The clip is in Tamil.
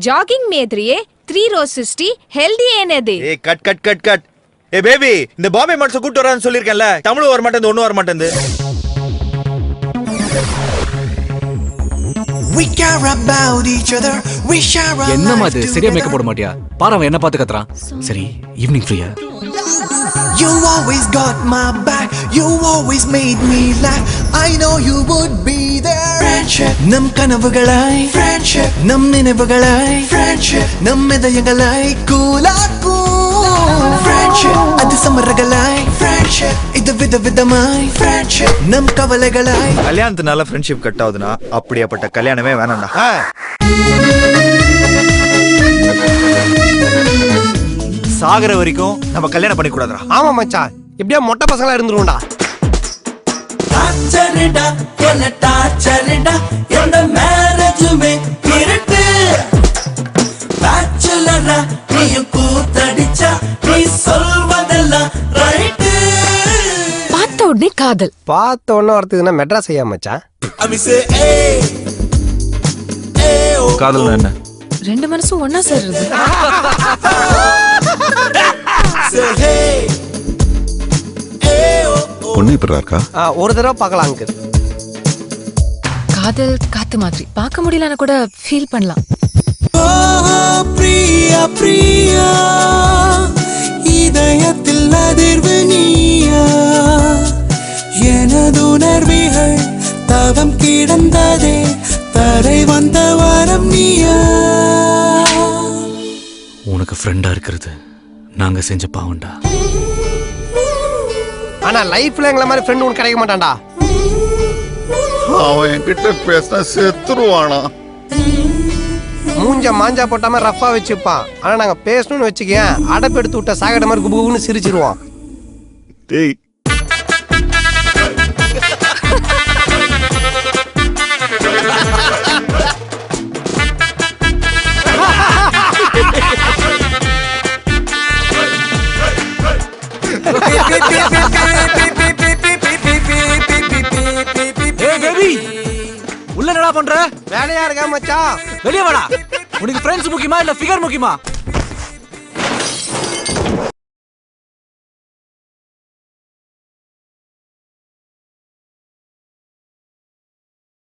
ಜಾಗಿಂಗ್ ಮೇದ್ರಿಯೇ 3 ರೋಸ್ 60 ಹೆಲ್ದಿ ಏನೇದೆ ஏய் கட் ஏ பேபி இந்த பாம்பே மாட்ஸ் கூட்டி வரான்னு சொல்லிருக்கேன்ல தமிழ் வர மாட்டேங்குது ஒண்ணும் வர மாட்டேங்குது We care about each other. We share our என்ன life மாதிரி சரியா together. மேக்கப் போட மாட்டியா? பாரு அவன் என்ன பார்த்து கத்துறான். சரி ஈவினிங் ஃப்ரீயா? You always got my back. You always made me laugh. I know you would be there. Friendship. Nam kanavugalai. Friendship. Nam ninevugalai. Friendship. Nam medayangalai. Koolaku. Friendship. Adu samaragalai. Friendship. Idu vidamai. Friendship. Nam kavalagalai. கல்யாணத்துனால ஃப்ரெண்ட்ஷிப் கட் ஆகுதுன்னா அப்படியாப்பட்ட கல்யாணமே வேணாம்டா. சாகர வரைக்கும் நம்ம கல்யாணம் பண்ணி கூடாதுடா. ஆமா மச்சான், எப்படியா மொட்டை பசங்களா இருந்துருவோம்டா. டாச்சரிடா என்ன டாச்சரிடா எந்த மேரேஜுமே இருட்டு பேச்சுலரா நீயும் கூத்தடிச்சா நீ சொல்வதெல்லாம் ரைட்டு பார்த்த உடனே காதல் பார்த்த உடனே வரதுக்குன்னா மெட்ராஸ் ஐயா மச்சான். காதல்னா என்ன? ரெண்டு மனசும் ஒன்னா சேர்றது. பொண்ணு இப்படி இருக்கா? ஒரு தடவை பார்க்கலாம் அங்கிள். காதல் காத்து மாதிரி பார்க்க முடியலன்னா கூட ஃபீல் பண்ணலாம். பிரியா பிரியா இதயத்தில் அதிர்வு நீயா எனது உணர்வுகள் தவம் கிடந்ததே தரை வந்த வாரம் நீயா. உனக்கு ஃப்ரெண்டா இருக்கிறது நாங்க செஞ்ச பாவம்டா. ஆனா லைஃப்ல எங்களை மாதிரி ஃப்ரெண்ட் உனக்கு கிடைக்க மாட்டான்டா. அவன் என்கிட்ட பேசினா செத்துருவானா? மூஞ்ச மாஞ்சா போட்டாம ரஃபா வச்சுப்பான். ஆனா நாங்க பேசணும்னு வச்சுக்கேன், அடப்பு எடுத்து விட்ட சாகட மாதிரி குபுகுன்னு சிரிச்சிருவான். டேய் உள்ள என்னடா பண்ற? வேலையா இருக்கா மச்சான்? வெளியே வாடா. உனக்கு ஃப்ரெண்ட்ஸ் முக்கியமா இல்ல ஃபிகர் முக்கியமா?